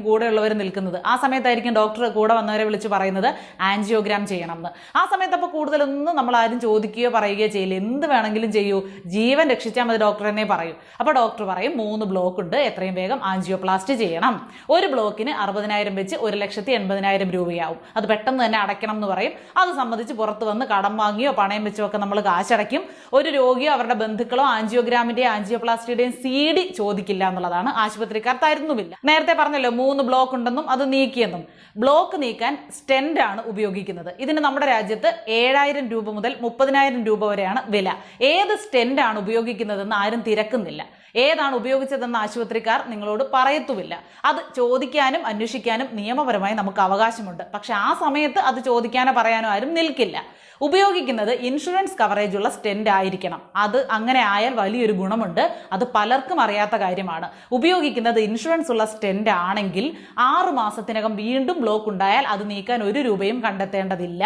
കൂടെയുള്ളവർ നിൽക്കുന്നത്. ആ സമയത്തായിരിക്കും ഡോക്ടർ കൂടെ വന്നവരെ വിളിച്ച് പറയുന്നത് ആൻജിയോഗ്രാം ചെയ്യണം എന്ന്. ആ സമയത്ത് അപ്പോൾ കൂടുതലൊന്നും നമ്മൾ ആരും ചോദിക്കുകയോ പറയുകയോ ചെയ്യില്ല. എന്ത് വേണമെങ്കിലും ചെയ്യൂ, ജീവൻ രക്ഷിച്ചാൽ മതി ഡോക്ടർ എന്നേ പറയൂ. അപ്പോൾ ഡോക്ടർ പറയും 3 ബ്ലോക്ക് ഉണ്ട്, എത്രയും വേഗം ആൻജിയോപ്ലാസ്റ്റ് ചെയ്യണം. ഒരു ബ്ലോക്കിന് 60,000 വെച്ച് 1,80,000 രൂപയാവും. അത് പെട്ടെന്ന് തന്നെ അടയ്ക്കണം എന്ന് പറയും. അത് സംബന്ധിച്ച് പുറത്ത് വന്ന് കടം വാങ്ങിയോ പണയം വെച്ചോ ഒക്കെ നമ്മൾ കാശടയ്ക്കും. ഒരു രോഗിയോ അവരുടെ ബന്ധുക്കളോ ആൻജിയോഗ്രാമിന്റെയും ആൻജിയോപ്ലാസ്റ്റിയുടെയും CD ചോദിക്കില്ല എന്നുള്ളതാണ്. ആശുപത്രിക്കാർ തരുന്നുമില്ല. നേരത്തെ പറഞ്ഞല്ലോ 3 ബ്ലോക്ക് ഉണ്ടെന്നും അത് നീക്കിയെന്നും. ബ്ലോക്ക് നീക്കാൻ സ്റ്റെന്റ് ആണ് ഉപയോഗിക്കുന്നത്. ഇതിന് നമ്മുടെ രാജ്യത്ത് 7,000 രൂപ മുതൽ 30,000 രൂപ വരെയാണ് വില. ഏത് സ്റ്റെന്റ് ആണ് ഉപയോഗിക്കുന്നതെന്ന് ആരും തിരക്കുന്നില്ല. ഏതാണ് ഉപയോഗിച്ചതെന്ന് ആശുപത്രിക്കാർ നിങ്ങളോട് പറയത്തുമില്ല. അത് ചോദിക്കാനും അന്വേഷിക്കാനും നിയമപരമായി നമുക്ക് അവകാശമുണ്ട്. പക്ഷെ ആ സമയത്ത് അത് ചോദിക്കാനോ പറയാനോ ആരും നിൽക്കില്ല. ഉപയോഗിക്കുന്നത് ഇൻഷുറൻസ് കവറേജ് ഉള്ള സ്റ്റെന്റ് ആയിരിക്കണം. അത് അങ്ങനെ ആയാൽ വലിയൊരു ഗുണമുണ്ട്. അത് പലർക്കും അറിയാത്ത കാര്യമാണ്. ഉപയോഗിക്കുന്നത് ഇൻഷുറൻസ് ഉള്ള സ്റ്റെന്റ് ആണെങ്കിൽ 6 മാസത്തിനകം വീണ്ടും ബ്ലോക്ക് ഉണ്ടായാൽ അത് നീക്കാൻ 1 രൂപയും കണ്ടെത്തേണ്ടതില്ല.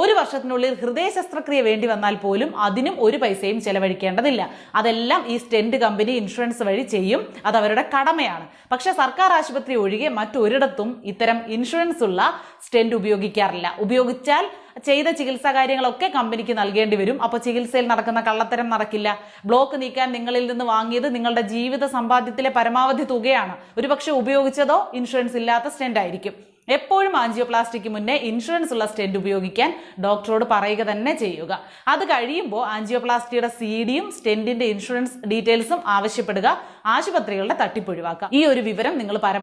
1 വർഷത്തിനുള്ളിൽ ഹൃദയ ശസ്ത്രക്രിയ വേണ്ടി വന്നാൽ പോലും അതിനും 1 പൈസയും ചെലവഴിക്കേണ്ടതില്ല. അതെല്ലാം ഈ സ്റ്റെന്റ് കമ്പനി ഇൻഷുറൻസ് വഴി ചെയ്യും. അത് അവരുടെ കടമയാണ്. പക്ഷെ സർക്കാർ ആശുപത്രി ഒഴികെ മറ്റൊരിടത്തും ഇത്തരം ഇൻഷുറൻസ് ഉള്ള സ്റ്റെന്റ് ഉപയോഗിക്കാറില്ല. ഉപയോഗിച്ചാൽ ചെയ്ത ചികിത്സാ കാര്യങ്ങളൊക്കെ കമ്പനിക്ക് നൽകേണ്ടി വരും. അപ്പോൾ ചികിത്സയിൽ നടക്കുന്ന കള്ളത്തരം നടക്കില്ല. ബ്ലോക്ക് നീക്കാൻ നിങ്ങളിൽ നിന്ന് വാങ്ങിയത് നിങ്ങളുടെ ജീവിത സമ്പാദ്യത്തിലെ പരമാവധി തുകയാണ്. ഒരുപക്ഷെ ഉപയോഗിച്ചതോ ഇൻഷുറൻസ് ഇല്ലാത്ത സ്റ്റെന്റ് ആയിരിക്കും. എപ്പോഴും ആൻജിയോപ്ലാസ്റ്റിക്ക് മുന്നേ ഇൻഷുറൻസ് ഉള്ള സ്റ്റെന്റ് ഉപയോഗിക്കാൻ ഡോക്ടറോട് പറയുക തന്നെ ചെയ്യുക. അത് കഴിയുമ്പോൾ ആൻജിയോപ്ലാസ്റ്റിയുടെ CDയും സ്റ്റെന്റിന്റെ ഇൻഷുറൻസ് ഡീറ്റെയിൽസും ആവശ്യപ്പെടുക. ആശുപത്രികളുടെ തട്ടിപ്പൊഴിവാക്കുക. ഈ ഒരു വിവരം നിങ്ങൾ